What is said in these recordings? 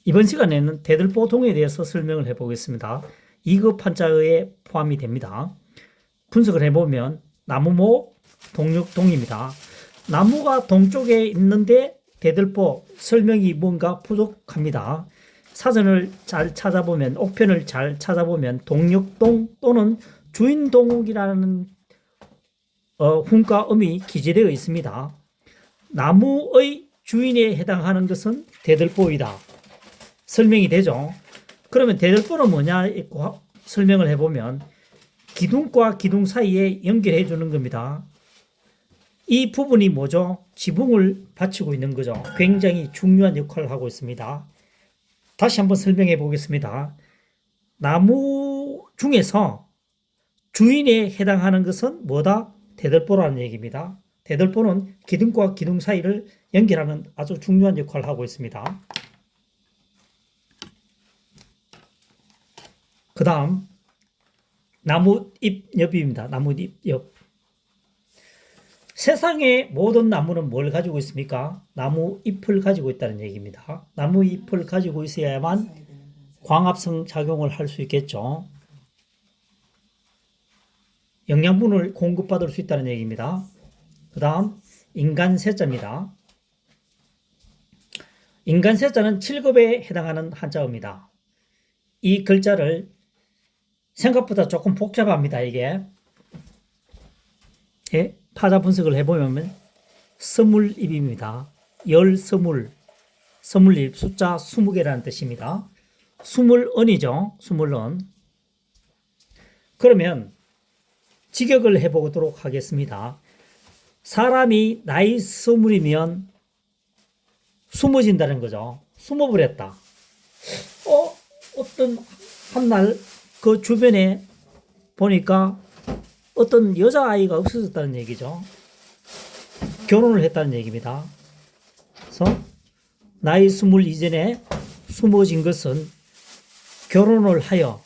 이번 시간에는 대들보동에 대해서 설명을 해보겠습니다. 2급 한자어에 포함이 됩니다. 분석을 해보면 나무목, 동육동입니다. 나무가 동쪽에 있는데 대들보 설명이 뭔가 부족합니다. 사전을 잘 찾아보면, 옥편을 잘 찾아보면 동육동 또는 주인동이라는 훈과음이 기재되어 있습니다. 나무의 주인에 해당하는 것은 대들보이다. 설명이 되죠. 그러면 대들보는 뭐냐 설명을 해보면 기둥과 기둥 사이에 연결해 주는 겁니다. 이 부분이 뭐죠? 지붕을 받치고 있는 거죠. 굉장히 중요한 역할을 하고 있습니다. 다시 한번 설명해 보겠습니다. 나무 중에서 주인에 해당하는 것은 뭐다? 대들보라는 얘기입니다. 대들보는 기둥과 기둥 사이를 연결하는 아주 중요한 역할을 하고 있습니다. 그 다음 나무잎 옆입니다. 나무잎 옆. 세상의 모든 나무는 뭘 가지고 있습니까? 나무잎을 가지고 있다는 얘기입니다. 나무잎을 가지고 있어야만 광합성 작용을 할 수 있겠죠. 영양분을 공급받을 수 있다는 얘기입니다. 그 다음 인간세자입니다. 인간세자는 7급에 해당하는 한자어입니다. 이 글자를 생각보다 조금 복잡합니다. 이게 파자 분석을 해보면 서물입입니다. 열서물, 서물입 숫자 20개라는 뜻입니다. 수물언이죠. 수물언. 그러면 직역을 해보도록 하겠습니다. 사람이 나이 20이면 숨어진다는 거죠. 숨어버렸다. 어떤 한날 그 주변에 보니까 어떤 여자아이가 없어졌다는 얘기죠. 결혼을 했다는 얘기입니다. 그래서 나이 20 이전에 숨어진 것은 결혼을 하여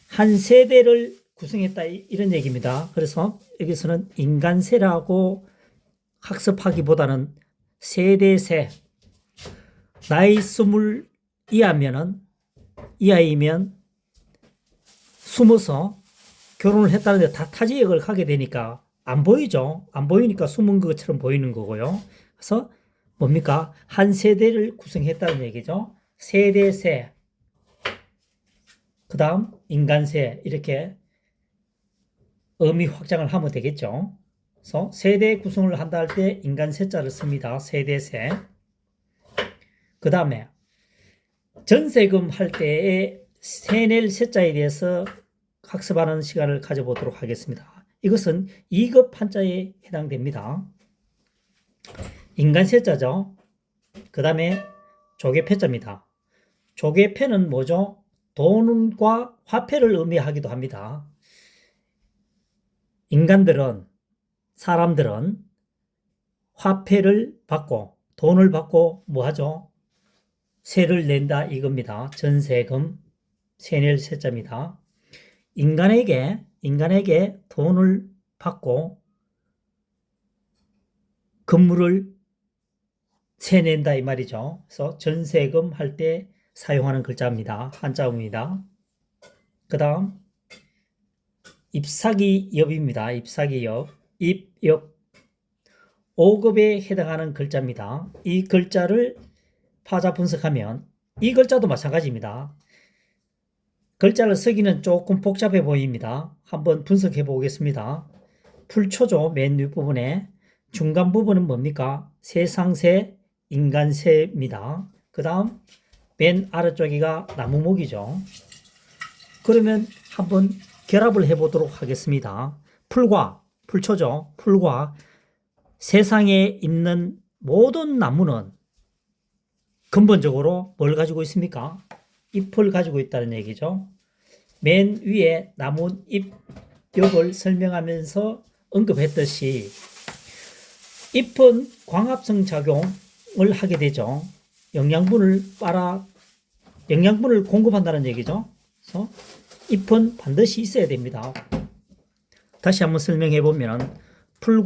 한 세대를 구성했다 이런 얘기입니다. 그래서 여기서는 인간세라고 학습하기보다는 세대세, 나이 20 이하이면 숨어서 결혼을 했다는데 다 타지역을 가게 되니까 안 보이죠. 안 보이니까 숨은 것처럼 보이는 거고요. 그래서 뭡니까? 한 세대를 구성했다는 얘기죠. 세대세, 그 다음 인간세, 이렇게 의미 확장을 하면 되겠죠. 그래서 세대 구성을 한다 할 때 인간세자를 씁니다. 세대세. 그 다음에 전세금 할 때의 세낼 세자에 대해서 학습하는 시간을 가져보도록 하겠습니다. 이것은 2급 한자에 해당됩니다. 인간세자죠. 그 다음에 조개패자입니다. 조개패는 뭐죠? 돈과 화폐를 의미하기도 합니다. 사람들은 화폐를 받고 돈을 받고 뭐 하죠? 세를 낸다 이겁니다. 전세금, 세낼 세자입니다. 인간에게 돈을 받고 건물을 세낸다 이 말이죠. 그래서 전세금 할 때 사용하는 글자입니다. 한자어입니다. 그 다음 잎사귀엽입니다. 잎사귀엽, 잎엽 5급에 해당하는 글자입니다. 이 글자를 파자 분석하면 이 글자도 마찬가지입니다. 글자를 쓰기는 조금 복잡해 보입니다. 한번 분석해 보겠습니다. 풀초죠. 맨 윗부분에. 중간 부분은 뭡니까? 세상세, 인간세입니다. 그 다음 맨 아래쪽이가 나무목이죠. 그러면 한번 결합을 해 보도록 하겠습니다. 풀초죠. 풀과 세상에 있는 모든 나무는 근본적으로 뭘 가지고 있습니까? 잎을 가지고 있다는 얘기죠. 맨 위에 나뭇잎 엽을 설명하면서 언급했듯이 잎은 광합성 작용을 하게 되죠. 영양분을 공급한다는 얘기죠. 그래서 잎은 반드시 있어야 됩니다. 다시 한번 설명해 보면 풀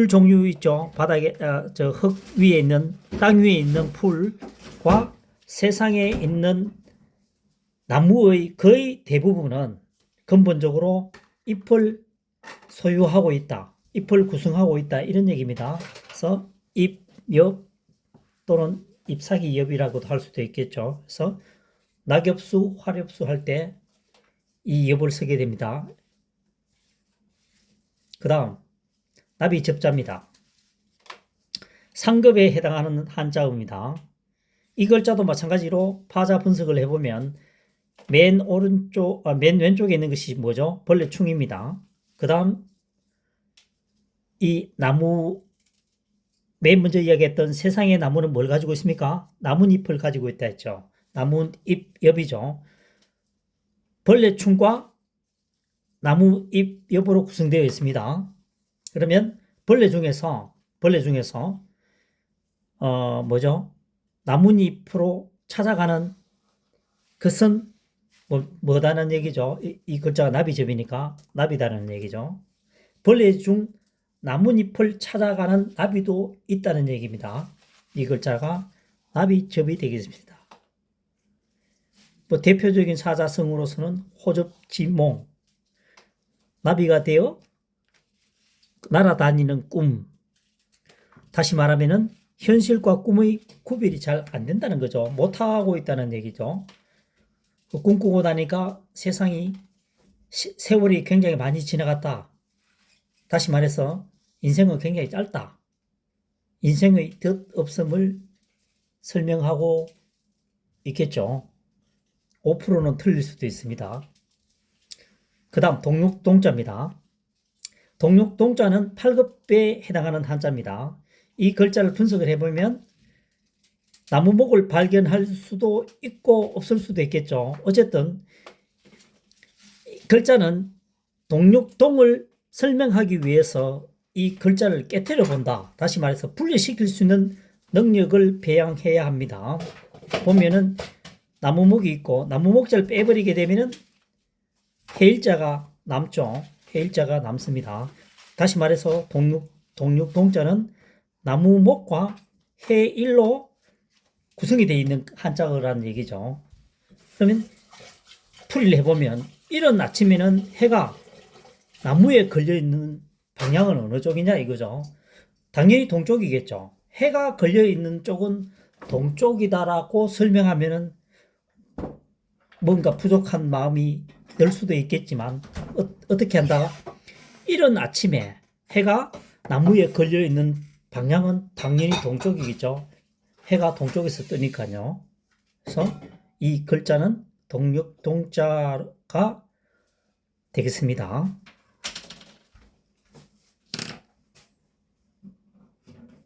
종류 있죠. 바닥에 흙 위에 있는 땅 위에 있는 풀과 세상에 있는 나무의 거의 대부분은 근본적으로 잎을 소유하고 있다. 잎을 구성하고 있다. 이런 얘기입니다. 그래서 잎, 엽 또는 잎사귀 엽이라고도 할 수도 있겠죠. 그래서 낙엽수, 화렵수 할 때 이 엽을 쓰게 됩니다. 그 다음 나비 접자입니다. 상급에 해당하는 한자어입니다. 이 글자도 마찬가지로 파자 분석을 해보면 맨 왼쪽에 있는 것이 뭐죠? 벌레충입니다. 그 다음 이 나무, 맨 먼저 이야기했던 세상의 나무는 뭘 가지고 있습니까? 나뭇잎을 가지고 있다 했죠. 나뭇잎 엽이죠. 벌레충과 나무잎 엽으로 구성되어 있습니다. 그러면 벌레 중에서 뭐죠? 나뭇잎으로 찾아가는 것은 뭐다는 얘기죠. 이 글자가 나비접이니까 나비다는 얘기죠. 벌레 중 나뭇잎을 찾아가는 나비도 있다는 얘기입니다. 이 글자가 나비접이 되겠습니다. 뭐 대표적인 사자성어로서는 호접지몽, 나비가 되어 날아다니는 꿈. 다시 말하면은 현실과 꿈의 구별이 잘 안 된다는 거죠. 못하고 있다는 얘기죠. 꿈꾸고 나니까 세상이 세월이 굉장히 많이 지나갔다. 다시 말해서 인생은 굉장히 짧다. 인생의 덧없음을 설명하고 있겠죠. 5%는 틀릴 수도 있습니다. 그 다음 동육동자입니다. 동육동자는 8급에 해당하는 한자입니다. 이 글자를 분석을 해보면 나무목을 발견할 수도 있고 없을 수도 있겠죠. 어쨌든 글자는 동육동을 설명하기 위해서 이 글자를 깨트려 본다. 다시 말해서 분리시킬 수 있는 능력을 배양해야 합니다. 보면은 나무목이 있고 나무목자를 빼버리게 되면은 해일자가 남죠. 해일자가 남습니다. 다시 말해서 동육동자는 나무목과 해일로 구성이 되어 있는 한자어라는 얘기죠. 그러면 풀이를 해보면 이런 아침에는 해가 나무에 걸려있는 방향은 어느 쪽이냐 이거죠. 당연히 동쪽이겠죠. 해가 걸려있는 쪽은 동쪽이다라고 설명하면은 뭔가 부족한 마음이 들 수도 있겠지만 어떻게 한다? 이런 아침에 해가 나무에 걸려있는 방향은 당연히 동쪽이겠죠. 해가 동쪽에서 뜨니까요. 그래서 이 글자는 동자가 되겠습니다.